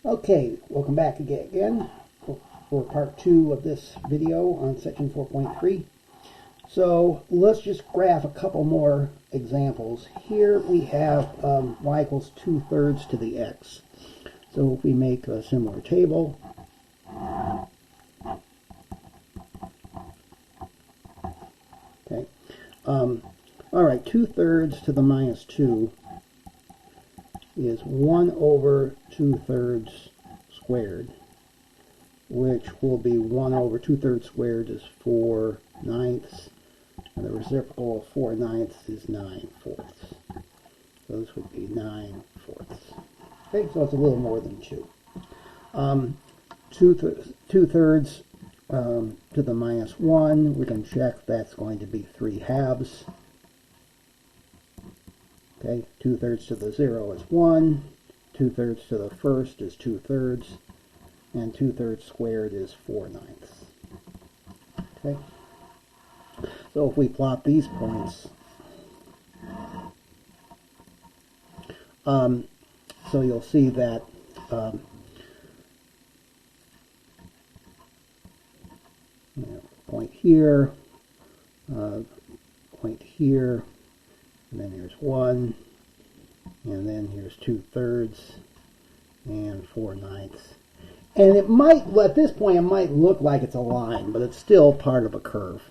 Okay, welcome back again for part 2 of this video on section 4.3. So let's just graph a couple more examples. Here we have y equals 2/3 to the x. So if we make a similar table, okay. All right, 2/3 to the minus 2 is 1 over 2/3 squared, which will be 1 over 2/3 squared is 4/9, and the reciprocal of 4/9 is 9/4. So this would be 9/4. Okay, so it's a little more than 2. 2/3 to the minus 1, we can check that's going to be 3/2. Okay, 2/3 to the 0 is 1, 2/3 to the first is 2/3, and 2/3 squared is 4/9. Okay, so if we plot these points, so you'll see that point here, point here, and then here's 1, and then here's 2/3, and 4/9. And it might, at this point, it might look like it's a line, but it's still part of a curve.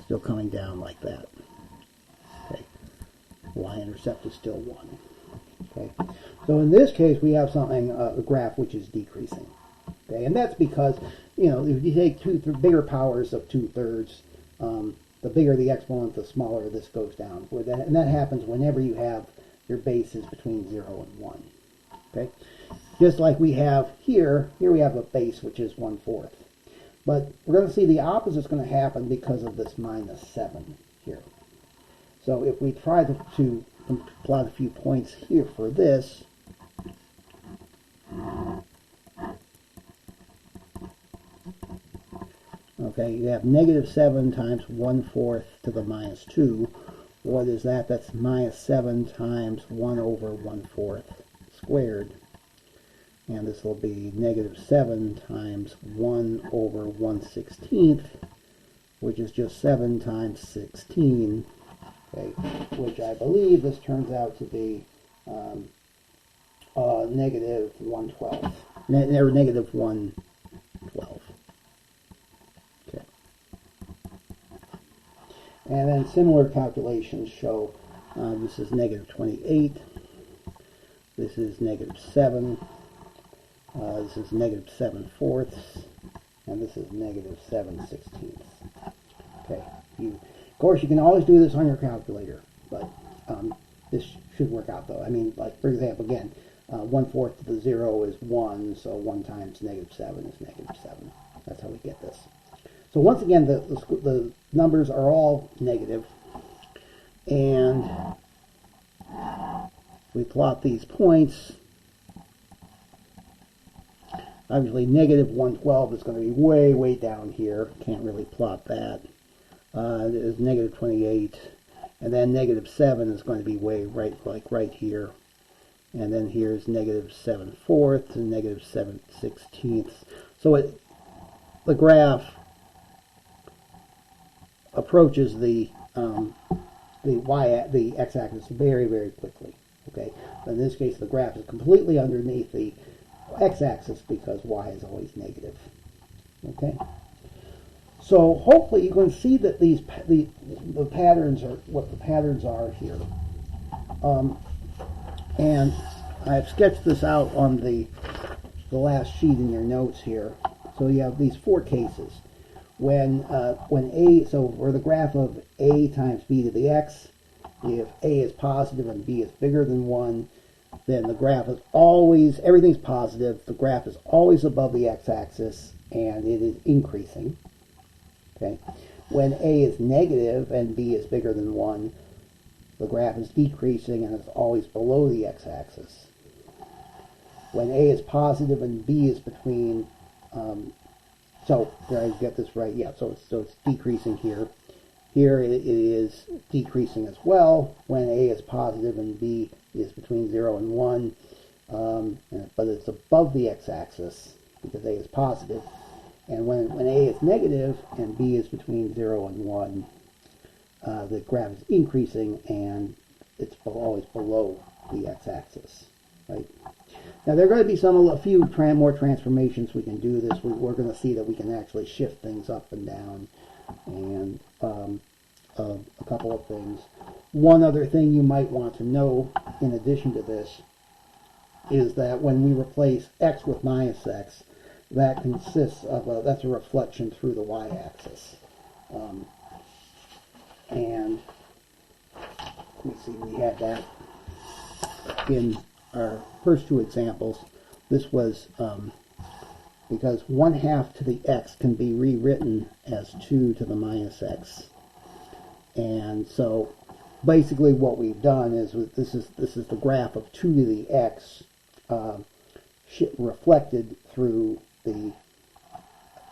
Still coming down like that. Okay. Y-intercept is still 1. Okay. So in this case, we have something, a graph which is decreasing. Okay. And that's because, if you take bigger powers of 2/3, the bigger the exponent, the smaller this goes down. And that happens whenever you have your bases between 0 and 1. Okay, just like we have here we have a base which is 1/4. But we're going to see the opposite is going to happen because of this minus 7 here. So if we try to plot a few points here for this, okay, you have -7 times 1/4 to the minus 2. What is that? That's minus 7 times 1 over 1/4 squared. And this will be -7 times 1 over 1/16, which is just 7 times 16, okay, which I believe this turns out to be -112, or -112. Okay. And then similar calculations show this is -28, this is -7, this is -7/4, and this is -7/16. Okay. Of course, you can always do this on your calculator, but this should work out though. I mean, like for example, again, 1/4 to the 0 is 1, so 1 times -7 is -7. That's how we get this. So once again, the numbers are all negative, and we plot these points. Obviously, -112 is going to be way, way down here. Can't really plot that. There's -28, and then -7 is going to be way right here. And then here's -7/4 and -7/16. So the graph approaches the x-axis very, very quickly. Okay. In this case, the graph is completely underneath the x-axis because y is always negative. Okay, so hopefully you can see that the patterns are what the patterns are here, and I've sketched this out on the last sheet in your notes here. So you have these 4 cases when a, so for the graph of a times b to the x, if a is positive and b is bigger than 1, then the graph is always, everything's positive, the graph is always above the x-axis, and it is increasing. Okay. When a is negative and b is bigger than 1, the graph is decreasing and it's always below the x-axis. When a is positive and b is between, so did I get this right? Yeah, so it's decreasing here, Here it is decreasing as well when A is positive and B is between 0 and 1, but it's above the x-axis because A is positive. And when A is negative and B is between 0 and 1, the graph is increasing and it's always below the x-axis, right? Now there are going to be a few more transformations we can do this. We're going to see that we can actually shift things up and down, and a couple of things. One other thing you might want to know in addition to this is that when we replace x with minus x, that consists of that's a reflection through the y-axis. And let me see, we had that in our first two examples. This was because 1/2 to the x can be rewritten as 2 to the minus x. And so basically what we've done is this is the graph of 2 to the x reflected through the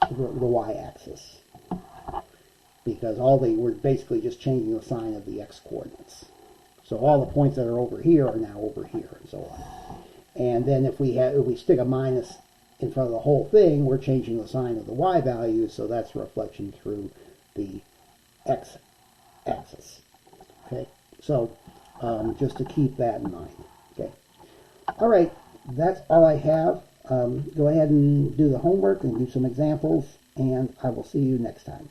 y-axis, because we're basically just changing the sign of the x coordinates. So all the points that are over here are now over here, and so on. And then if we stick a minus in front of the whole thing, we're changing the sign of the y value, so that's a reflection through the x-axis. Okay, so just to keep that in mind. Okay, all right, that's all I have. Go ahead and do the homework and do some examples, and I will see you next time.